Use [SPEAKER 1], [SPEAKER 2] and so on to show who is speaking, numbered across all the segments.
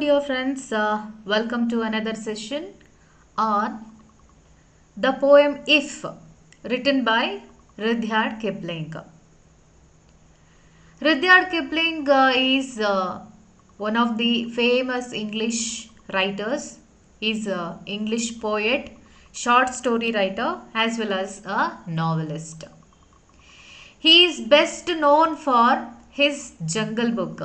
[SPEAKER 1] dear friends. Welcome to another session on the poem If, written by Rudyard Kipling. Rudyard Kipling is one of the famous English writers. He's an English poet, short story writer, as well as a novelist. He is best known for his Jungle Book.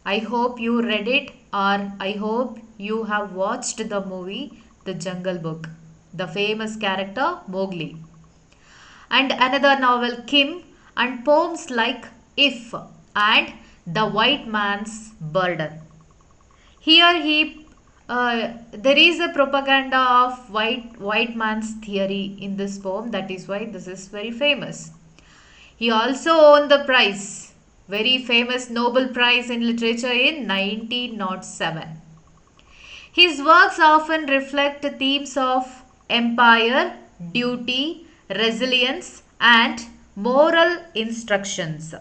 [SPEAKER 1] I hope you read it, or I hope you have watched the movie The Jungle Book, the famous character Mowgli. And another novel Kim, and poems like If and The White Man's Burden. Here there is a propaganda of white man's theory in this poem. That is why this is very famous. He also won the prize, very famous Nobel Prize in Literature in 1907. His works often reflect themes of empire, duty, resilience, and moral instructions.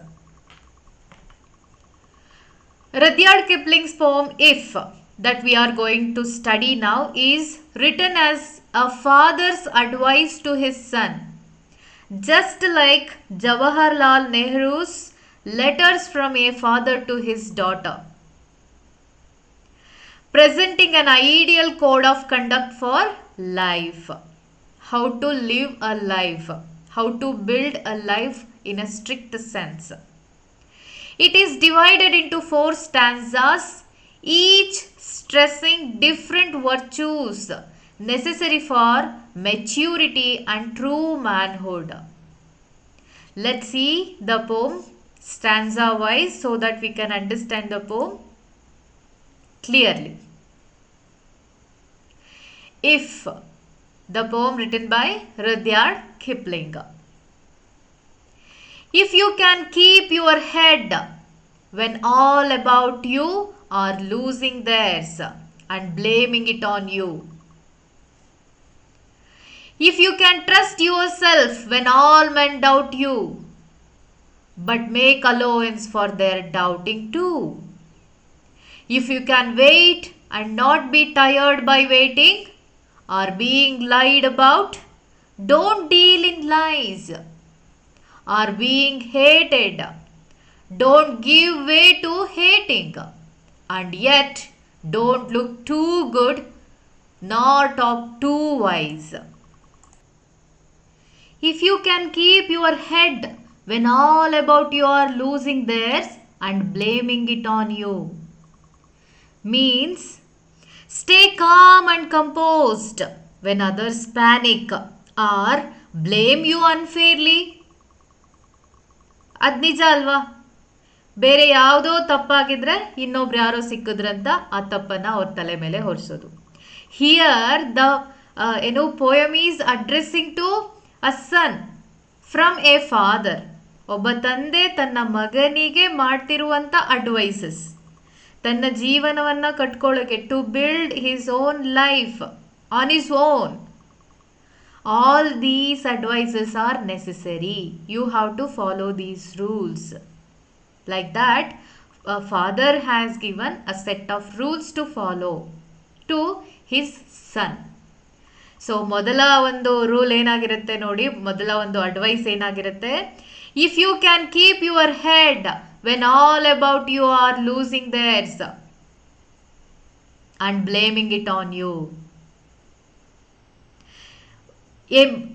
[SPEAKER 1] Rudyard Kipling's poem If, that we are going to study now, is written as a father's advice to his son, just like Jawaharlal Nehru's letters from a father to his daughter, presenting an ideal code of conduct for life. How to live a life, how to build a life in a strict sense. It is divided into 4 stanzas, each stressing different virtues necessary for maturity and true manhood. Let's see the poem stanza wise so that we can understand the poem clearly. If, the poem written by Rudyard Kipling. If you can keep your head when all about you are losing theirs and blaming it on you. If you can trust yourself when all men doubt you, but make allowance for their doubting too. If you can wait and not be tired by waiting or being lied about, don't deal in lies. Or being hated, don't give way to hating. And yet, don't look too good nor talk too wise. If you can keep your head when all about you are losing theirs and blaming it on you, means stay calm and composed when others panic or blame you unfairly. ಅದು ನಿಜ ಅಲ್ವಾ? ಬೇರೆ ಯಾವುದೋ ತಪ್ಪಾಗಿದ್ರೆ ಇನ್ನೊಬ್ರು ಯಾರೋ ಸಿಕ್ಕಿದ್ರಂತ ಆ ತಪ್ಪನ್ನು ಅವ್ರ ತಲೆ ಮೇಲೆ ಹೊರಿಸೋದು. Here the poem is addressing to a son from a father. ಒಬ್ಬ ತಂದೆ ತನ್ನ ಮಗನಿಗೆ ಮಾಡ್ತಿರುವಂಥ ಅಡ್ವೈಸಸ್, ತನ್ನ ಜೀವನವನ್ನು ಕಟ್ಕೊಳ್ಳೋಕೆ, to build his own life on his own. All these advices are necessary. You have to follow these rules. Like that, a father has given a set of rules to follow to his son. So, ಮೊದಲ ಒಂದು rule ಏನಾಗಿರುತ್ತೆ ನೋಡಿ, ಮೊದಲ ಒಂದು advice ಏನಾಗಿರುತ್ತೆ? If you can keep your head when all about you are losing theirs and blaming it on you.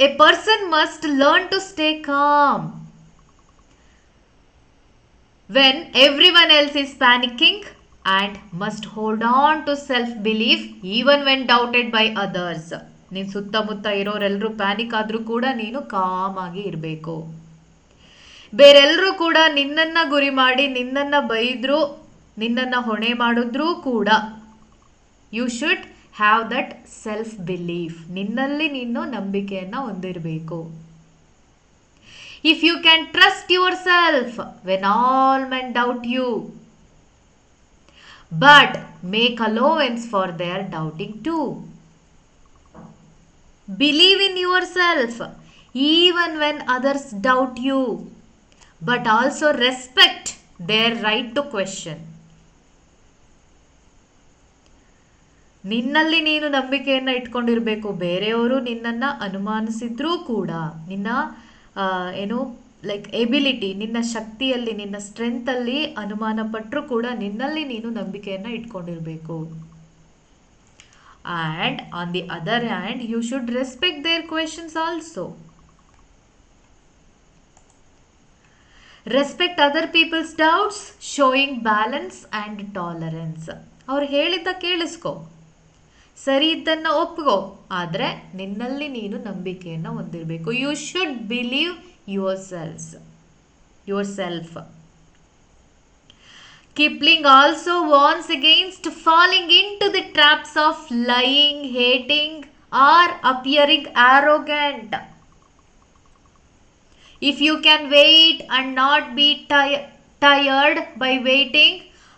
[SPEAKER 1] A person must learn to stay calm when everyone else is panicking and must hold on to self-belief even when doubted by others. ನೀನು ಸುತ್ತಮುತ್ತ ಇರೋರೆಲ್ಲರೂ panic ಆದರೂ ಕೂಡ ನೀನು com ಆಗಿ ಇರಬೇಕು. ಬೇರೆಲ್ಲರೂ ಕೂಡ ನಿನ್ನನ್ನು ಗುರಿ ಮಾಡಿ ನಿನ್ನನ್ನು ಬೈದ್ರು, ನಿನ್ನನ್ನು ಹೊಣೆ ಮಾಡಿದ್ರೂ ಕೂಡ you should have that self belief. ನಿನ್ನಲ್ಲಿ ನೀನು ನಂಬಿಕೆಯನ್ನು ಹೊಂದಿರಬೇಕು. If you can trust yourself when all men doubt you, but make allowance for their doubting too. Believe in yourself even when others doubt you, but also respect their right to question. ನಿನ್ನಲ್ಲಿ ನೀನು ನಂಬಿಕೆಯನ್ನು ಇಟ್ಕೊಂಡಿರಬೇಕು. ಬೇರೆಯವರು ನಿನ್ನನ್ನು ಅನುಮಾನಿಸಿದ್ರೂ ಕೂಡ ನಿನ್ನ ಏನು like ability, ನಿನ್ನ ಶಕ್ತಿಯಲ್ಲಿ, ನಿನ್ನ ಸ್ಟ್ರೆಂತಲ್ಲಿ ಅನುಮಾನ ಪಟ್ಟರೂ ಕೂಡ ನಿನ್ನಲ್ಲಿ ನೀನು ನಂಬಿಕೆಯನ್ನು ಇಟ್ಕೊಂಡಿರಬೇಕು. And on the other hand you should respect their questions also. Respect other people's doubts, showing balance and tolerance. ಅವ್ರು ಹೇಳಿದ್ದ ಕೇಳಿಸ್ಕೊ, ಸರಿ ಇದ್ದನ್ನು ಒಪ್ಕೋ, ಆದರೆ ನಿನ್ನಲ್ಲಿ ನೀನು ನಂಬಿಕೆಯನ್ನು ಹೊಂದಿರಬೇಕು. You should believe yourself. Kipling also warns against falling into the traps of lying, hating, or appearing arrogant. If you can wait and not be tired by waiting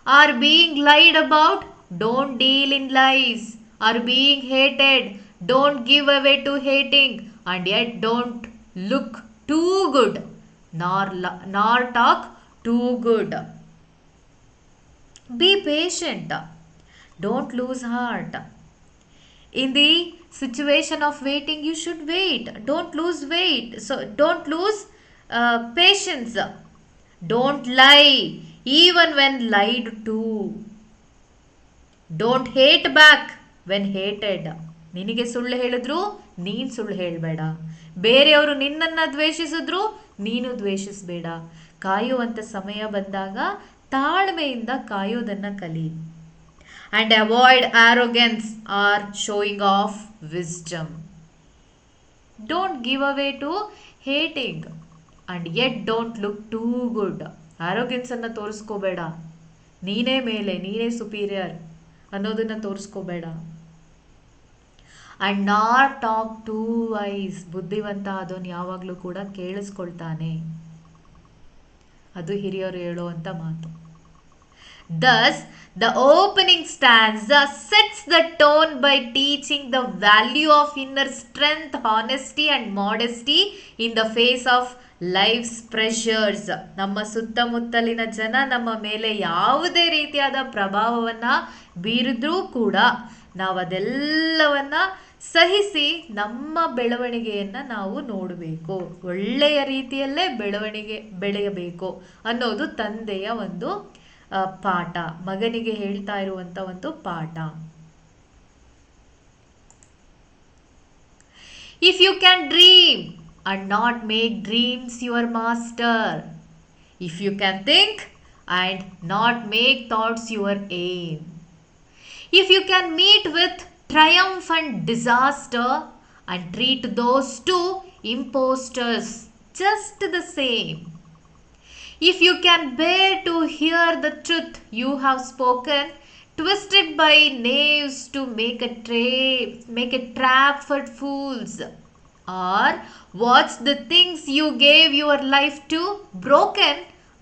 [SPEAKER 1] or being lied about, don't deal in lies. Or being hated, don't give away to hating, and yet don't look too good nor talk too good. Be patient. Don't lose heart. In the situation of waiting, you should wait. Don't lose patience. Don't lie, even when lied to. Don't hate back when hated. ನಿನಗೆ ಸುಳ್ಳು ಹೇಳಿದ್ರು ನೀನು ಸುಳ್ಳು ಹೇಳಬೇಡ. ಬೇರೆಯವರು ನಿನ್ನನ್ನು ದ್ವೇಷಿಸಿದ್ರು ನೀನು ದ್ವೇಷಿಸಬೇಡ. ಕಾಯುವಂಥ ಸಮಯ ಬಂದಾಗ ತಾಳ್ಮೆಯಿಂದ ಕಾಯೋದನ್ನು ಕಲಿ. And avoid arrogance or showing off wisdom. Don't give away to hating and yet don't look too good. ಆರೋಗೆನ್ಸನ್ನು ತೋರಿಸ್ಕೋಬೇಡ, ನೀನೇ ಮೇಲೆ, ನೀನೇ ಸುಪೀರಿಯರ್ ಅನ್ನೋದನ್ನು ತೋರಿಸ್ಕೋಬೇಡ. And not talk too wise. ಬುದ್ಧಿವಂತ ಅದನ್ನು ಯಾವಾಗಲೂ ಕೂಡ ಕೇಳಿಸ್ಕೊಳ್ತಾನೆ. ಅದು ಹಿರಿಯರು ಹೇಳುವಂಥ ಮಾತು. Thus, the opening stanza sets the tone by teaching the value of inner strength, honesty and modesty in the face of life's pressures. ನಮ್ಮ ಸುತ್ತಮುತ್ತಲಿನ ಜನ ನಮ್ಮ ಮೇಲೆ ಯಾವುದೇ ರೀತಿಯಾದ ಪ್ರಭಾವವನ್ನು ಬೀರಿದ್ರೂ ಕೂಡ ನಾವು ಅದೆಲ್ಲವನ್ನ ಸಹಿಸಿ ನಮ್ಮ ಬೆಳವಣಿಗೆಯನ್ನು ನಾವು ನೋಡಬೇಕು. ಒಳ್ಳೆಯ ರೀತಿಯಲ್ಲೇ ಬೆಳೆಯಬೇಕು ಅನ್ನೋದು ತಂದೆಯ ಒಂದು ಪಾಠ, ಮಗನಿಗೆ ಹೇಳ್ತಾ ಇರುವಂಥ ಒಂದು ಪಾಠ. If you can dream and not make dreams your master, if you can think and not make thoughts your aim, if you can meet with triumph and disaster and treat those two impostors just the same, if you can bear to hear the truth you have spoken, twisted by knaves to make a trap for fools, or watch the things you gave your life to broken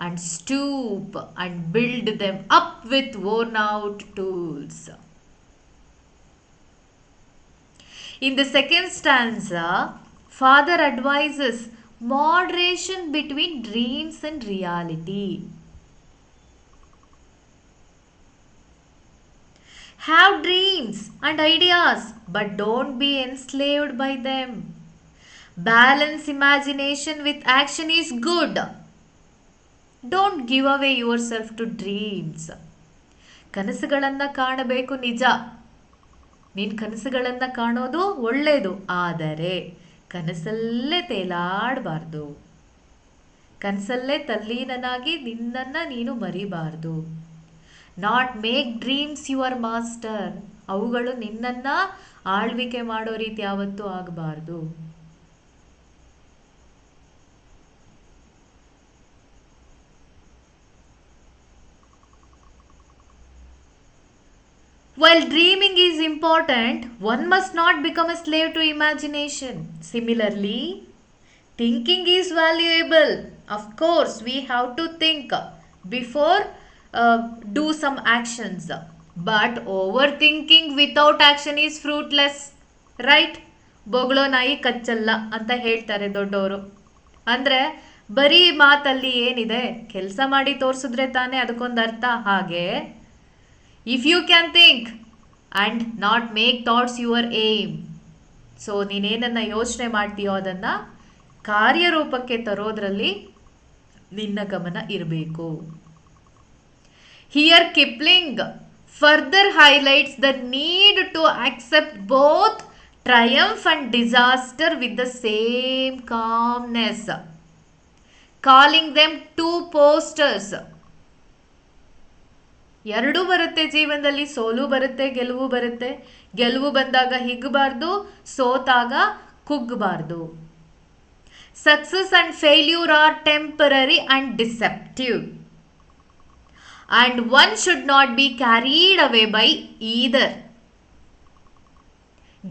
[SPEAKER 1] and stoop and build them up with worn out tools. In the second stanza, father advises moderation between dreams and reality. Have dreams and ideas, but don't be enslaved by them. Balance imagination with action is good. Don't give away yourself to dreams. ಕನಸುಗಳನ್ನು ಕಾಣಬೇಕು ನಿಜ, ನೀನು ಕನಸುಗಳನ್ನು ಕಾಣೋದು ಒಳ್ಳೆಯದು, ಆದರೆ ಕನಸಲ್ಲೇ ತೇಲಾಡಬಾರ್ದು, ಕನಸಲ್ಲೇ ತಲ್ಲೀನನಾಗಿ ನಿನ್ನನ್ನು ನೀನು ಮರಿಬಾರ್ದು. Not make dreams your master, ಅವುಗಳು ನಿನ್ನನ್ನು ಆಳ್ವಿಕೆ ಮಾಡೋ ರೀತಿ ಯಾವತ್ತೂ ಆಗಬಾರ್ದು. While dreaming is important, one must not become a slave to imagination. Similarly, thinking is valuable. Of course, we have to think before do some actions. But overthinking without action is fruitless. Right? ಬೊಗಳೋ ನಾಯಿ ಕಚ್ಚಲ್ಲ ಅಂತ ಹೇಳ್ತಾರೆ ದೊಡ್ಡವರು. ಅಂದರೆ ಬರೀ ಮಾತಲ್ಲಿ ಏನಿದೆ, ಕೆಲಸ ಮಾಡಿ ತೋರಿಸಿದ್ರೆ ತಾನೇ ಅದಕ್ಕೊಂದು ಅರ್ಥ. ಹಾಗೆ if you can think and not make thoughts your aim. So ನೀನೇನನ್ನು ಯೋಚನೆ ಮಾಡ್ತೀಯೋ ಅದನ್ನು ಕಾರ್ಯರೂಪಕ್ಕೆ ತರೋದ್ರಲ್ಲಿ ನಿನ್ನ ಗಮನ ಇರಬೇಕು. Here Kipling further highlights the need to accept both triumph and disaster with the same calmness, calling them two posters. ಎರಡೂ ಬರುತ್ತೆ ಜೀವನದಲ್ಲಿ, ಸೋಲು ಬರುತ್ತೆ, ಗೆಲುವು ಬರುತ್ತೆ. ಗೆಲುವು ಬಂದಾಗ ಹಿಗ್ಗಬಾರ್ದು, ಸೋತಾಗ ಕುಗ್ಗಬಾರ್ದು. Success and failure are temporary and deceptive, and one should not be carried away by either.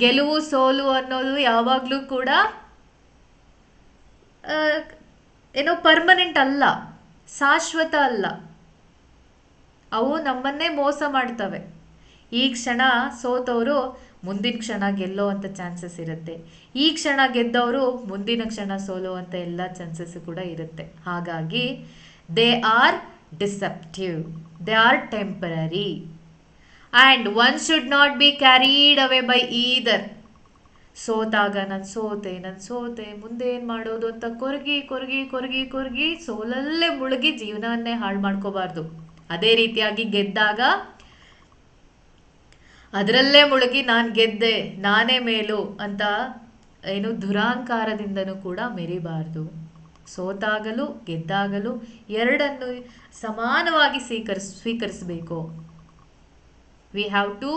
[SPEAKER 1] ಗೆಲುವು ಸೋಲು ಅನ್ನೋದು ಯಾವಾಗಲೂ ಕೂಡ ಏನೋ ಪರ್ಮನೆಂಟ್ ಅಲ್ಲ, ಶಾಶ್ವತ ಅಲ್ಲ. ಅವು ನಮ್ಮನ್ನೇ ಮೋಸ ಮಾಡ್ತವೆ. ಈ ಕ್ಷಣ ಸೋತವರು ಮುಂದಿನ ಕ್ಷಣ ಗೆಲ್ಲೋ ಅಂತ ಚಾನ್ಸಸ್ ಇರುತ್ತೆ, ಈ ಕ್ಷಣ ಗೆದ್ದವರು ಮುಂದಿನ ಕ್ಷಣ ಸೋಲೋ ಅಂತ ಎಲ್ಲ ಚಾನ್ಸಸ್ ಕೂಡ ಇರುತ್ತೆ. ಹಾಗಾಗಿ they are deceptive, they are temporary, and one should not be carried away by either. ಸೋತಾಗ ನಾನು ಸೋತೆ ಮುಂದೆ ಏನು ಮಾಡೋದು ಅಂತ ಕೊರಗಿ ಸೋಲಲ್ಲೇ ಮುಳುಗಿ ಜೀವನವನ್ನೇ ಹಾಳು ಮಾಡ್ಕೋಬಾರ್ದು. ಅದೇ ರೀತಿಯಾಗಿ ಗೆದ್ದಾಗ ಅದರಲ್ಲೇ ಮುಳುಗಿ ನಾನು ಗೆದ್ದೆ, ನಾನೇ ಮೇಲು ಅಂತ ಏನು ದುರಾಂಕಾರದಿಂದನೂ ಕೂಡ ಮೆರಿಬಾರ್ದು. ಸೋತಾಗಲೂ ಗೆದ್ದಾಗಲೂ ಎರಡನ್ನು ಸಮಾನವಾಗಿ ಸ್ವೀಕರಿಸಬೇಕು. We have to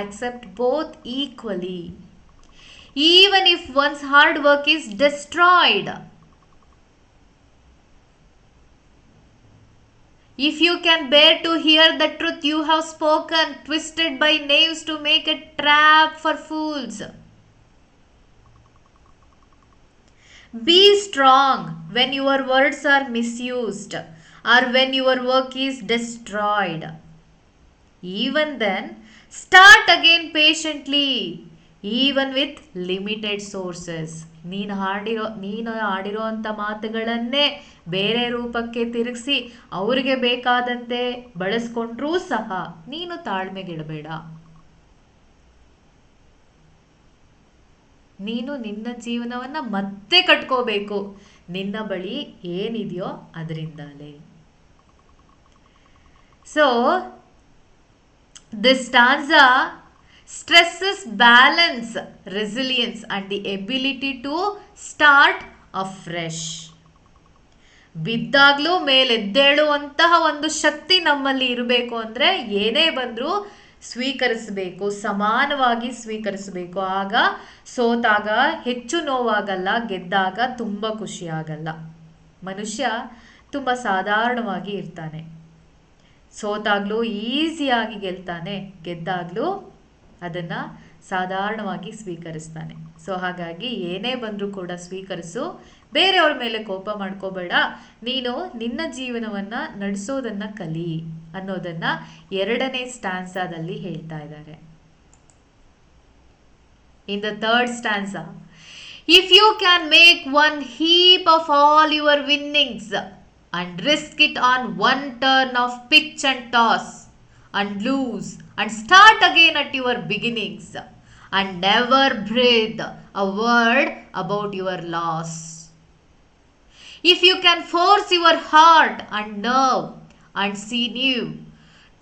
[SPEAKER 1] accept both equally, even if one's hard work is destroyed. If you can bear to hear the truth you have spoken, twisted by knaves to make a trap for fools. Be strong when your words are misused or when your work is destroyed. Even then, start again patiently, even with limited sources. ನೀನು ಆಡಿರೋ ಅಂಥ ಮಾತುಗಳನ್ನೇ ಬೇರೆ ರೂಪಕ್ಕೆ ತಿರುಗಿಸಿ ಅವರಿಗೆ ಬೇಕಾದಂತೆ ಬಳಸ್ಕೊಂಡ್ರೂ ಸಹ ನೀನು ತಾಳ್ಮೆಗಿಡಬೇಡ. ನೀನು ನಿನ್ನ ಜೀವನವನ್ನು ಮತ್ತೆ ಕಟ್ಕೋಬೇಕು, ನಿನ್ನ ಬಳಿ ಏನಿದೆಯೋ ಅದರಿಂದಲೇ. So this ಸ್ಟಾನ್ಸಾ stresses balance, resilience and the ability to start afresh. ಬಿದ್ದಾಗ್ಲೂ ಮೇಲೆದ್ದೇಳುವಂತಹ ಒಂದು ಶಕ್ತಿ ನಮ್ಮಲ್ಲಿ ಇರಬೇಕು. ಅಂದರೆ ಏನೇ ಬಂದರೂ ಸ್ವೀಕರಿಸಬೇಕು, ಸಮಾನವಾಗಿ ಸ್ವೀಕರಿಸಬೇಕು. ಆಗ ಸೋತಾಗ ಹೆಚ್ಚು ನೋವಾಗಲ್ಲ, ಗೆದ್ದಾಗ ತುಂಬ ಖುಷಿಯಾಗಲ್ಲ. ಮನುಷ್ಯ ತುಂಬ ಸಾಧಾರಣವಾಗಿ ಇರ್ತಾನೆ. ಸೋತಾಗಲೂ ಈಸಿಯಾಗಿ ಗೆಲ್ತಾನೆ, ಗೆದ್ದಾಗಲೂ ಅದನ್ನು ಸಾಧಾರಣವಾಗಿ ಸ್ವೀಕರಿಸ್ತಾನೆ. ಸೊ ಹಾಗಾಗಿ ಏನೇ ಬಂದರೂ ಕೂಡ ಸ್ವೀಕರಿಸು, ಬೇರೆಯವ್ರ ಮೇಲೆ ಕೋಪ ಮಾಡ್ಕೋಬೇಡ, ನೀನು ನಿನ್ನ ಜೀವನವನ್ನು ನಡೆಸೋದನ್ನು ಕಲಿ ಅನ್ನೋದನ್ನು ಎರಡನೇ ಸ್ಟ್ಯಾನ್ಸಾದಲ್ಲಿ ಹೇಳ್ತಾ ಇದ್ದಾರೆ. In the third stanza, if you can make one heap of all your winnings and risk it on one turn of pitch and toss and lose and start again at your beginnings and never breathe a word about your loss. If you can force your heart and nerve and sinew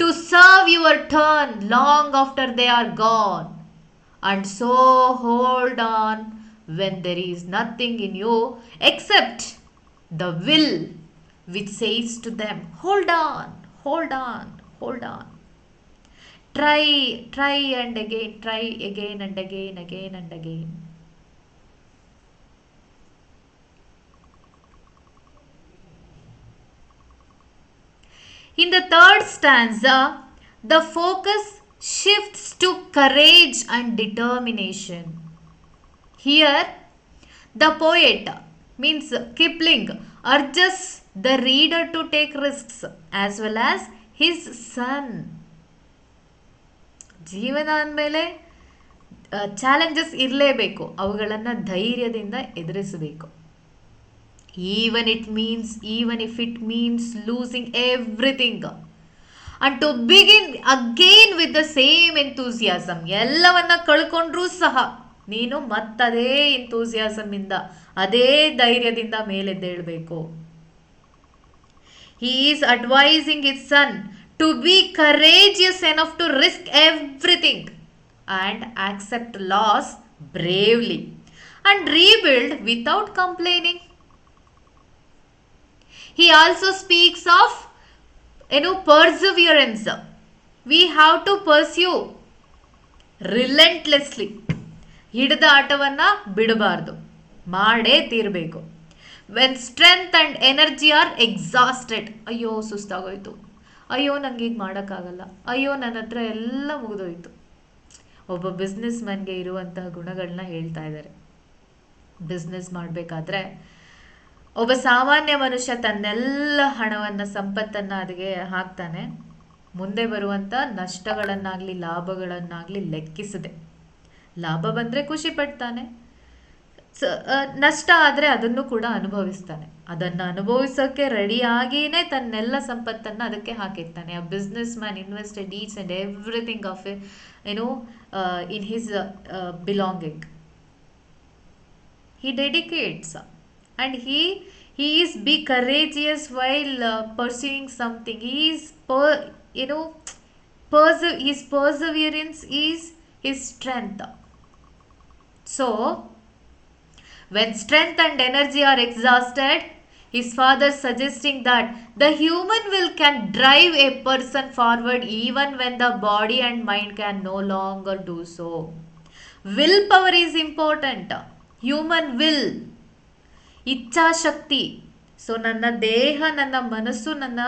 [SPEAKER 1] to serve your turn long after they are gone, and so hold on when there is nothing in you except the will which says to them, hold on, hold on, hold on. Try and again, try again and again, again and again. In the third stanza, the focus shifts to courage and determination. Here, the poet, means Kipling, urges the reader to take risks as well as his son. ಜೀವನ ಅಂದಮೇಲೆ challenges ಇರಲೇಬೇಕು, ಅವುಗಳನ್ನು ಧೈರ್ಯದಿಂದ ಎದುರಿಸಬೇಕು. even if it means losing everything, and to begin again with the same enthusiasm. ಎಲ್ಲವನ್ನ ಕಳ್ಕೊಂಡ್ರೂ ಸಹ ನೀನು ಮತ್ತದೇ ಎಂತೂಸಿಯಾಸಮ್ ಇಂದ, ಅದೇ ಧೈರ್ಯದಿಂದ ಮೇಲೆದ್ದೇಳಬೇಕು. He is advising his son to be courageous enough to risk everything and accept loss bravely and rebuild without complaining. He also speaks of perseverance. We have to pursue ರಿಲೆಂಟ್ಲೆಸ್ಲಿ. ಹಿಡಿದ ಆಟವನ್ನ ಬಿಡಬಾರ್ದು, ಮಾಡೇ ತೀರಬೇಕು. When strength and energy are exhausted. ಅಯ್ಯೋ ಸುಸ್ತಾಗೋಯ್ತು, ಅಯ್ಯೋ ನಂಗೆ ಈಗ ಮಾಡೋಕ್ಕಾಗಲ್ಲ, ಅಯ್ಯೋ ನನ್ನ ಹತ್ರ ಎಲ್ಲ ಮುಗಿದೋಯ್ತು. ಒಬ್ಬ ಬಿಸ್ನೆಸ್ ಮ್ಯಾನ್ಗೆ ಇರುವಂತಹ ಗುಣಗಳನ್ನ ಹೇಳ್ತಾ ಇದ್ದಾರೆ. ಬಿಸ್ನೆಸ್ ಮಾಡಬೇಕಾದ್ರೆ ಒಬ್ಬ ಸಾಮಾನ್ಯ ಮನುಷ್ಯ ತನ್ನೆಲ್ಲ ಹಣವನ್ನು, ಸಂಪತ್ತನ್ನು ಅದಕ್ಕೆ ಹಾಕ್ತಾನೆ. ಮುಂದೆ ಬರುವಂಥ ನಷ್ಟಗಳನ್ನಾಗಲಿ ಲಾಭಗಳನ್ನಾಗಲಿ ಲೆಕ್ಕಿಸದೆ, ಲಾಭ ಬಂದರೆ ಖುಷಿ ಪಡ್ತಾನೆ, ನಷ್ಟ ಆದರೆ ಅದನ್ನು ಕೂಡ ಅನುಭವಿಸ್ತಾನೆ. ಅದನ್ನು ಅನುಭವಿಸೋಕ್ಕೆ ರೆಡಿಯಾಗಿಯೇ ತನ್ನೆಲ್ಲ ಸಂಪತ್ತನ್ನು ಅದಕ್ಕೆ ಹಾಕಿರ್ತಾನೆ. ಆ business man invested each and everything of in his belonging. He dedicates and he is be courageous while pursuing something. He is his perseverance is his strength. So when strength and energy are exhausted, his father suggesting that the human will can drive a person forward even when the body and mind can no longer do so. Willpower is important. Human will, ಇಚ್ಛಾಶಕ್ತಿ. So ನನ್ನ ದೇಹ, ನನ್ನ ಮನಸ್ಸು ನನ್ನ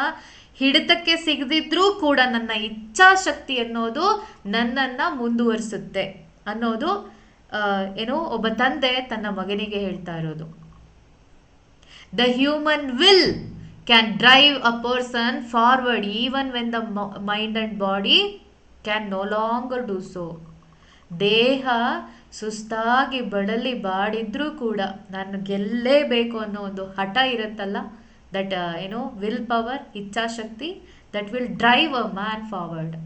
[SPEAKER 1] ಹಿಡಿತಕ್ಕೆ ಸಿಗದಿದ್ರೂ ಕೂಡ ನನ್ನ ಇಚ್ಛಾಶಕ್ತಿ ಅನ್ನೋದು ನನ್ನನ್ನು ಮುಂದುವರಿಸುತ್ತೆ ಅನ್ನೋದು ಒಬ್ಬ ತಂದೆ ತನ್ನ ಮಗನಿಗೆ ಹೇಳ್ತಾ ಇರೋದು. The human will can drive a person forward even when the mind and body can no longer do so. ದೇಹ ಸುಸ್ತಾಗಿ ಬಡಲಿ ಬಾಡಿದ್ರೂ ಕೂಡ ನಾನು ಗೆಲ್ಲೇಬೇಕು ಅನ್ನೋ ಒಂದು ಹಠ ಇರುತ್ತಲ್ಲ, ದಟ್ ವಿಲ್ ಪವರ್, ಇಚ್ಛಾಶಕ್ತಿ, that will drive a man forward.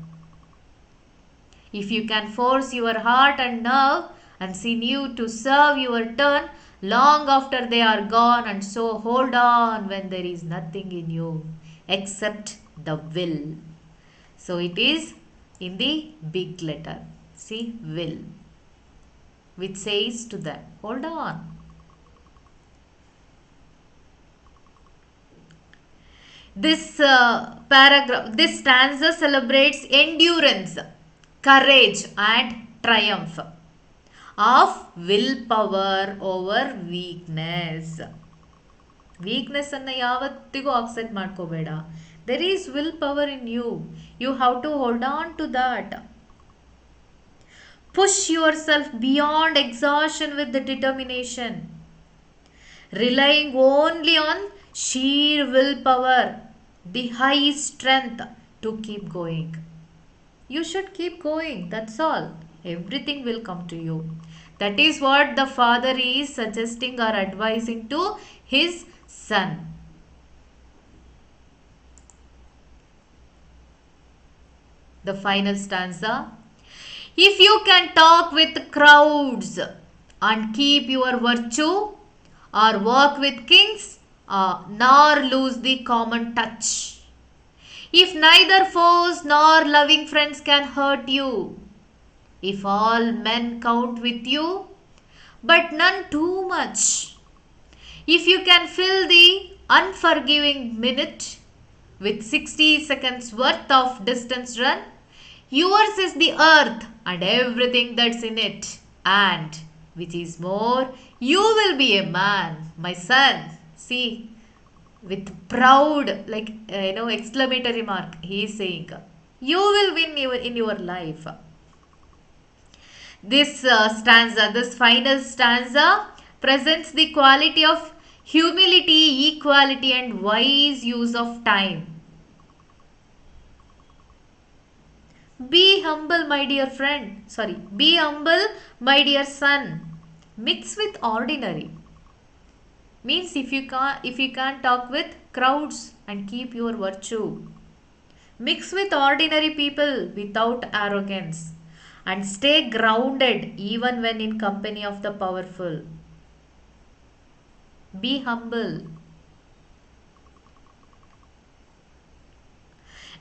[SPEAKER 1] If you can force your heart and nerve and sinew to serve your turn long after they are gone, and so hold on when there is nothing in you except the will. So it is in the big letter, see, will, which says to them, hold on. This paragraph, this stanza celebrates endurance, courage and triumph of willpower over weakness. Weakness ಅನ್ನು ಯಾವತ್ತಿಗೂ accept ಮಾಡ್ಕೋಬೇಡ. There is willpower in you. You have to hold on to that. Push yourself beyond exhaustion with the determination. Relying only on sheer willpower, the high strength to keep going. You should keep going, that's all. Everything will come to you. That is what the father is suggesting or advising to his son. The final stanza. If you can talk with crowds and keep your virtue, or walk with kings, nor lose the common touch. If neither foes nor loving friends can hurt you, if all men count with you, but none too much, if you can fill the unforgiving minute with 60 seconds worth of distance run, yours is the earth and everything that's in it, and which is more, you will be a man, my son. See, with proud, like exclamatory mark, he is saying, you will win in your life. This stanza, this final stanza, presents the quality of humility, equality and wise use of time. Be humble, my dear friend. Be humble, my dear son. Mix with ordinary. Means if you can't talk with crowds and keep your virtue, Mix with ordinary people without arrogance and stay grounded even when in company of the powerful. Be humble.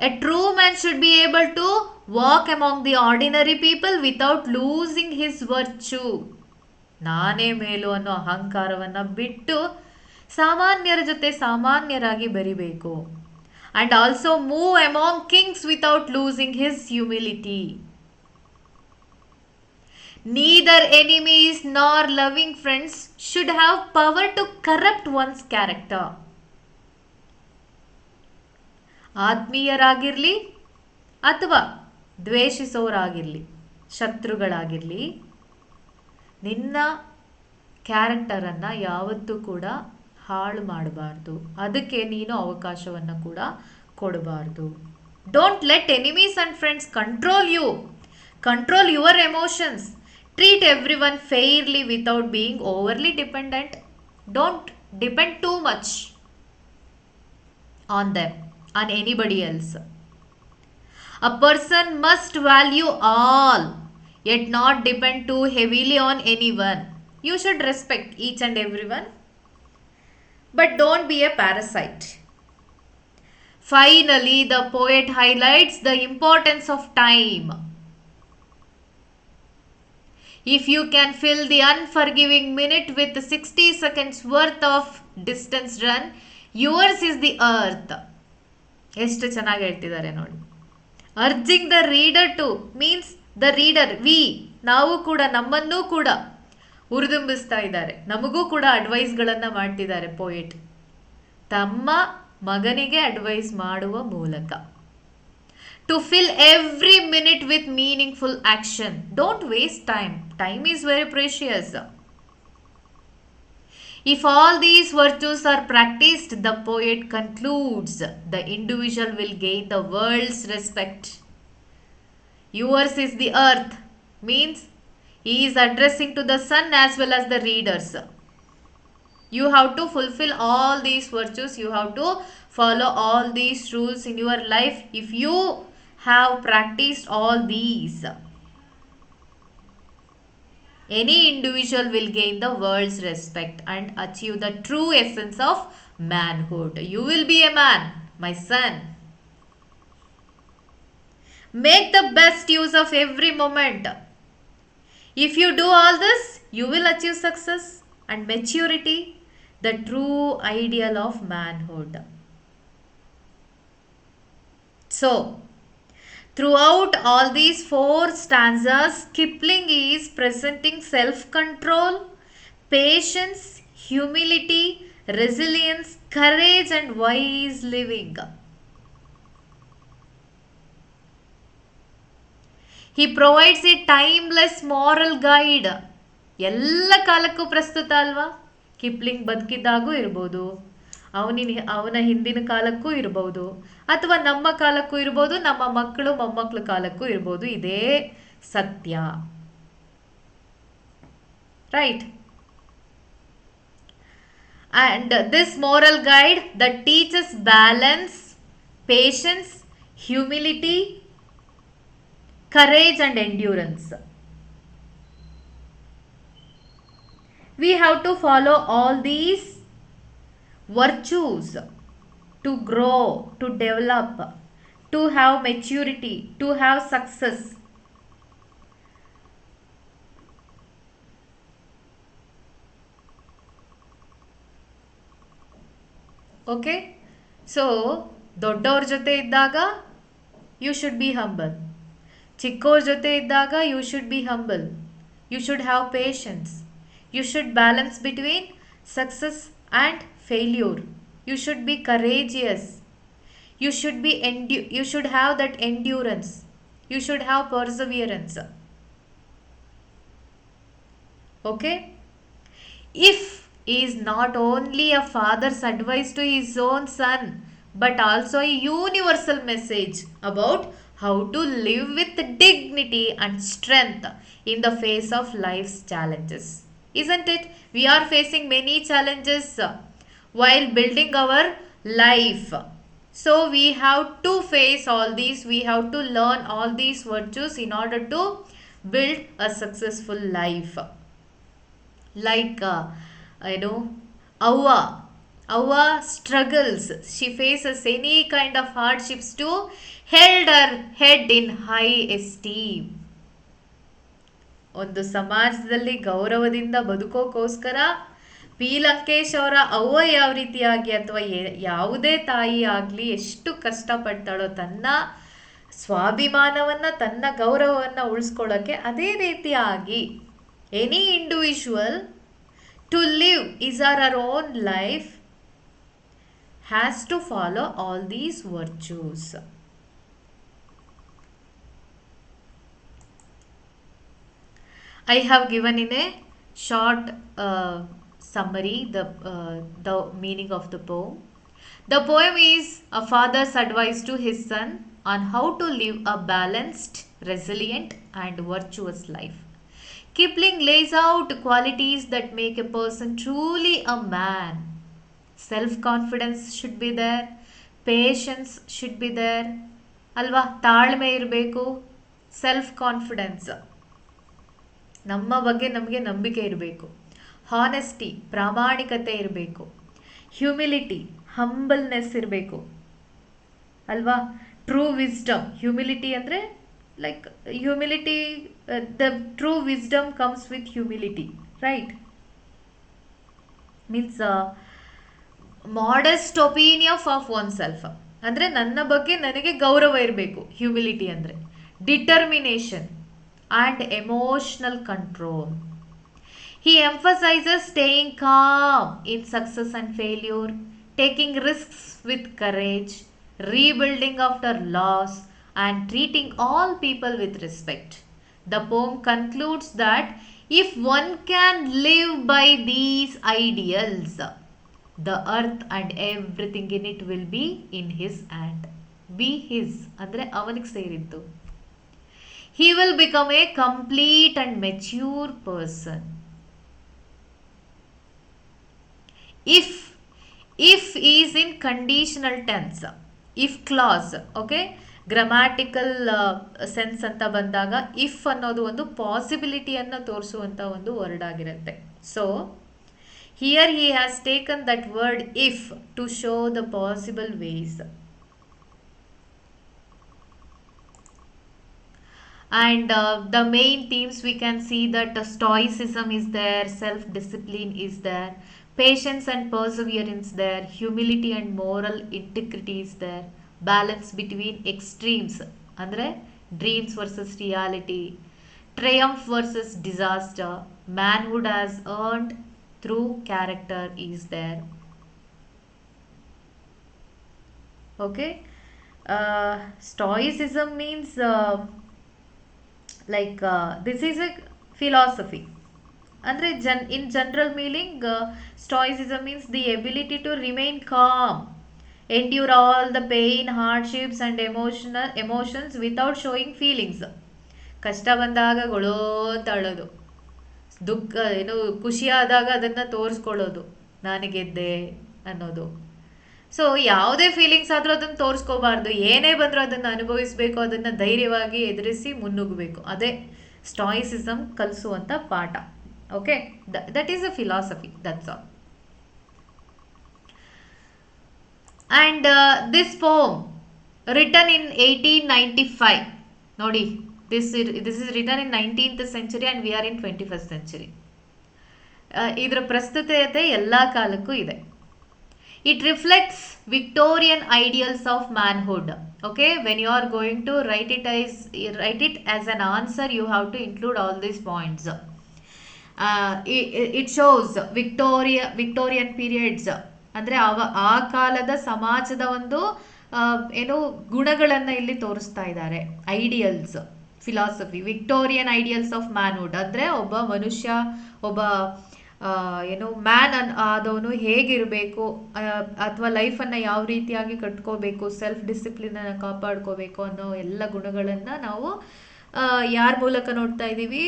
[SPEAKER 1] A true man should be able to walk among the ordinary people without losing his virtue. ನಾನೇ ಮೇಲು ಅನ್ನೋ ಅಹಂಕಾರವನ್ನು ಬಿಟ್ಟು ಸಾಮಾನ್ಯರ ಜೊತೆ ಸಾಮಾನ್ಯರಾಗಿ ಬೆರಿಬೇಕು. And also move among kings without losing his humility. Neither enemies nor loving friends should have power to corrupt one's character. ಆತ್ಮೀಯರಾಗಿರಲಿ ಅಥವಾ ದ್ವೇಷಿಸೋರಾಗಿರಲಿ, ಶತ್ರುಗಳಾಗಿರಲಿ, ನಿನ್ನ ಕ್ಯಾರೆಕ್ಟರನ್ನು ಯಾವತ್ತೂ ಕೂಡ ಹಾಳು ಮಾಡಬಾರ್ದು. ಅದಕ್ಕೆ ನೀನು ಅವಕಾಶವನ್ನು ಕೂಡ ಕೊಡಬಾರ್ದು. Don't let enemies and friends control you. Control your emotions. Treat everyone fairly without being overly dependent. Don't depend too much on them, on anybody else. A person must value all, yet not depend too heavily on anyone. You should respect each and everyone, but don't be a parasite. Finally, the poet highlights the importance of time. If you can fill the unforgiving minute with 60 seconds worth of distance run, yours is the earth. ಎಷ್ಟು ಚೆನ್ನಾಗಿ ಹೇಳ್ತಿದ್ದಾರೆ ನೋಡಿ. Urging the reader to means the reader, we, ನಾವು ಕೂಡ, ನಮ್ಮನ್ನೂ ಕೂಡ ಹುರಿದುಂಬಿಸ್ತಾ ಇದ್ದಾರೆ. ನಮಗೂ ಕೂಡ ಅಡ್ವೈಸ್ಗಳನ್ನು ಮಾಡ್ತಿದ್ದಾರೆ ಪೋಯೆಟ್, ತಮ್ಮ ಮಗನಿಗೆ ಅಡ್ವೈಸ್ ಮಾಡುವ ಮೂಲಕ. To fill every minute with meaningful action. Don't waste time. Time is very precious. If all these virtues are practiced, the poet concludes, the individual will gain the world's respect. Yours is the earth means he is addressing to the sun as well as the readers. You have to fulfill all these virtues. You have to follow all these rules in your life. If you have practiced all these, any individual will gain the world's respect and achieve the true essence of manhood. You will be a man, my son. Make the best use of every moment. If you do all this, you will achieve success and maturity, the true ideal of manhood. So, throughout all these 4 stanzas, Kipling is presenting self-control, patience, humility, resilience, courage and wise living. He provides a timeless moral guide. ಎಲ್ಲ ಕಾಲಕ್ಕೂ ಪ್ರಸ್ತುತ ಅಲ್ವಾ? Kipling ಬದುಕಿದ್ದಾಗೂ ಇರ್ಬೋದು, ಅವನ ಹಿಂದಿನ ಕಾಲಕ್ಕೂ ಇರ್ಬೋದು, ಅಥವಾ ನಮ್ಮ ಕಾಲಕ್ಕೂ ಇರ್ಬೋದು, ನಮ್ಮ ಮಕ್ಕಳು ಮೊಮ್ಮಕ್ಕಳ ಕಾಲಕ್ಕೂ ಇರ್ಬೋದು. ಇದೇ ಸತ್ಯ, right? And this moral guide that teaches balance, patience, humility, courage and endurance. We have to follow all these virtues to grow, to develop, to have maturity, to have success. Okay, so ದೊಡ್ಡವ್ರ ಜೊತೆ ಇದ್ದಾಗ you should be humble. ಚಿಕ್ಕವ್ರ ಜೊತೆ ಇದ್ದಾಗ you should be humble. You should have patience. You should balance between success and failure. You should be courageous. You should have that endurance. You should have perseverance. Okay? If he is not only a father's advice to his own son, but also a universal message about how to live with dignity and strength in the face of life's challenges. Isn't it? We are facing many challenges while building our life. So we have to face all these, we have to learn all these virtues in order to build a successful life. Like, you know, Awa struggles. She faces any kind of hardships to held her head in high esteem. ಒಂದು ಸಮಾಜದಲ್ಲಿ ಗೌರವದಿಂದ ಬದುಕೋಕ್ಕೋಸ್ಕರ P Lankesh ಅವರ ಅವ್ವ ಯಾವ ರೀತಿಯಾಗಿ ಅಥವಾ ಯಾವುದೇ ತಾಯಿ ಆಗಲಿ ಎಷ್ಟು ಕಷ್ಟಪಡ್ತಾಳೋ ತನ್ನ ಸ್ವಾಭಿಮಾನವನ್ನು ತನ್ನ ಗೌರವವನ್ನು ಉಳಿಸ್ಕೊಳ್ಳೋಕ್ಕೆ, ಅದೇ ರೀತಿಯಾಗಿ any individual to live his her own life has to follow all these virtues. I have given in a short summary the meaning of the poem. The poem is a father's advice to his son on how to live a balanced, resilient, and virtuous life. Kipling lays out qualities that make a person truly a man. Self-confidence should be there, patience should be there, ಅಲ್ವಾ? ತಾಳ್ಮೆ ಇರಬೇಕು, self confidence, ನಮ್ಮ ಬಗ್ಗೆ ನಮಗೆ ನಂಬಿಕೆ ಇರಬೇಕು, honesty ಪ್ರಾಮಾಣಿಕತೆ ಇರಬೇಕು, ಹ್ಯೂಮಿಲಿಟಿ ಹಂಬಲ್ನೆಸ್ ಇರಬೇಕು, ಅಲ್ವಾ? ಟ್ರೂ ವಿಸ್ಡಮ್, ಹ್ಯೂಮಿಲಿಟಿ ಅಂದರೆ like humility, the true wisdom comes with humility, right? Means modest opinion of one self, ಅಂದರೆ ನನ್ನ ಬಗ್ಗೆ ನನಗೆ ಗೌರವ ಇರಬೇಕು, ಹ್ಯೂಮಿಲಿಟಿ ಅಂದರೆ. Determination and emotional control. He emphasizes staying calm in success and failure, taking risks with courage, rebuilding after loss, and treating all people with respect. The poem concludes that if one can live by these ideals, the earth and everything in it will be in his hand. Be his ಅಂದರೆ ಅವನಿಗೆ ಸೇರಿದ್ದು. He will become a complete and mature person. If is in conditional tense, if clause, okay, grammatical sense ಅಂತ ಬಂದಾಗ if ಅನ್ನೋದು ಒಂದು ಪಾಸಿಬಿಲಿಟಿಯನ್ನು ತೋರಿಸುವಂಥ ಒಂದು word ಆಗಿರುತ್ತೆ. So here he has taken that word if to show the possible ways. And the main themes we can see that stoicism is there, self-discipline is there, patience and perseverance there, humility and moral integrity is there, balance between extremes ಅಂದರೆ dreams versus reality, triumph versus disaster, manhood as earned through character is there. Okay, stoicism means this is a philosophy. Andre in general meaning, stoicism means the ability to remain calm, endure all the pain, hardships and emotions without showing feelings. ಕಷ್ಟ ಬಂದಾಗ ಗೊಳೋ ಅಂತ ಅಳೋದು, ದುಃಖ ಏನು ಖುಷಿಯಾದಾಗ ಅದನ್ನು ತೋರಿಸ್ಕೊಳ್ಳೋದು, ನಾನು ಗೆದ್ದೆ ಅನ್ನೋದು. So ಯಾವುದೇ ಫೀಲಿಂಗ್ಸ್ ಆದರೂ ಅದನ್ನು ತೋರಿಸ್ಕೋಬಾರ್ದು, ಏನೇ ಬಂದರೂ ಅದನ್ನು ಅನುಭವಿಸಬೇಕು, ಅದನ್ನು ಧೈರ್ಯವಾಗಿ ಎದುರಿಸಿ ಮುನ್ನುಗ್ಗಬೇಕು. ಅದೇ ಸ್ಟಾಯಿಸಿಸಮ್ ಕಲಿಸುವಂಥ ಪಾಠ. Okay, that is a philosophy, that's all. And this Pom return ಇನ್ 1895. ನೋಡಿ, this is return in 19th century and we are in 21st century. ಇದರ ಪ್ರಸ್ತುತತೆ ಎಲ್ಲ ಕಾಲಕ್ಕೂ ಇದೆ. It reflects Victorian ideals of manhood. Okay, when you are going to write it as an answer, you have to include all these points. It shows Victorian periods, ಅಂದರೆ ಆ ಕಾಲದ ಸಮಾಜದ ಒಂದು ಏನು ಗುಣಗಳನ್ನು ಇಲ್ಲಿ ತೋರಿಸ್ತಾ ಇದ್ದಾರೆ. Ideals, philosophy, Victorian ideals of manhood ಅಂದರೆ ಒಬ್ಬ ಮನುಷ್ಯ, ಒಬ್ಬ ಏನು ಮ್ಯಾನ್ ಆದವನು ಹೇಗಿರಬೇಕು, ಅಥವಾ ಲೈಫನ್ನು ಯಾವ ರೀತಿಯಾಗಿ ಕಟ್ಕೋಬೇಕು, ಸೆಲ್ಫ್ ಡಿಸಿಪ್ಲಿನನ್ನು ಕಾಪಾಡ್ಕೋಬೇಕು ಅನ್ನೋ ಎಲ್ಲ ಗುಣಗಳನ್ನು ನಾವು ಯಾರ ಮೂಲಕ ನೋಡ್ತಾ ಇದ್ದೀವಿ?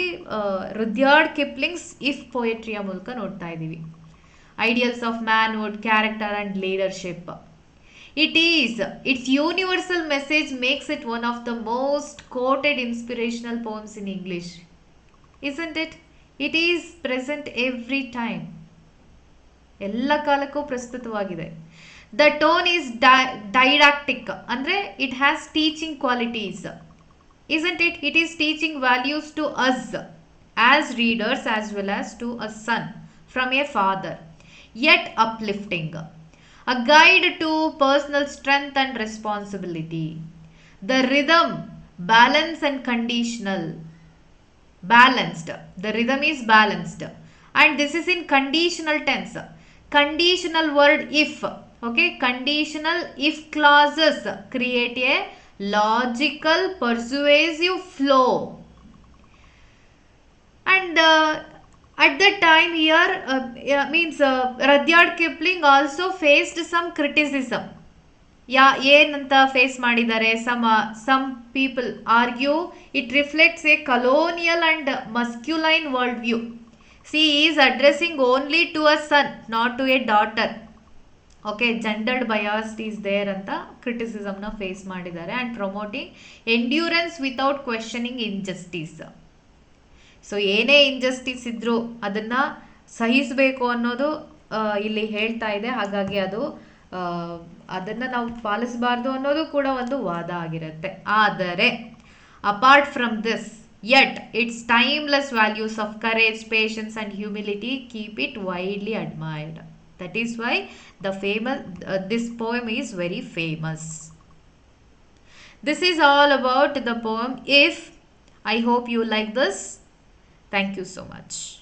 [SPEAKER 1] ರುಡ್ಯಾರ್ಡ್ ಕಿಪ್ಲಿಂಗ್ಸ್ ಇಫ್ ಪೊಯೆಟ್ರಿಯ ಮೂಲಕ ನೋಡ್ತಾ ಇದ್ದೀವಿ. Ideals of manhood, character and leadership. Its universal message makes it one of the most quoted inspirational poems in English. Isn't it? It is present every time. ಎಲ್ಲ ಕಾಲಕ್ಕೂ ಪ್ರಸ್ತುತವಾಗಿದೆ. ದ ಟೋನ್ ಈಸ್ ಡೈಡಾಕ್ಟಿಕ್ ಅಂದರೆ it has teaching qualities. Isn't it? It is teaching values to us as readers as well as to a son from a father, yet uplifting. A guide to personal strength and responsibility. The rhythm, balance and conditional. Balanced. The rhythm is balanced. And this is in conditional tense. Conditional word if. Okay, conditional if clauses create a logical persuasive flow. And at that time here Rudyard Kipling also faced some criticism. ಏನಂತ face ಮಾಡಿದ್ದಾರೆ? Some people argue it reflects a colonial and masculine world view. She is addressing only to a son, not to a daughter. Okay, gendered biased is there ಅಂತ ಕ್ರಿಟಿಸಿಸಮ್ನ face ಮಾಡಿದ್ದಾರೆ. And promoting endurance without questioning injustice. So ಏನೇ injustice ಇದ್ರೂ ಅದನ್ನು ಸಹಿಸಬೇಕು ಅನ್ನೋದು ಇಲ್ಲಿ ಹೇಳ್ತಾ ಇದೆ. ಹಾಗಾಗಿ ಅದನ್ನು ನಾವು ಪಾಲಿಸಬಾರ್ದು ಅನ್ನೋದು ಕೂಡ ಒಂದು ವಾದ ಆಗಿರುತ್ತೆ. ಆದರೆ apart from this, yet its timeless values of courage, patience and humility keep it widely admired. That is why this poem is very famous. This is all about the poem If. I hope you like this. Thank you so much.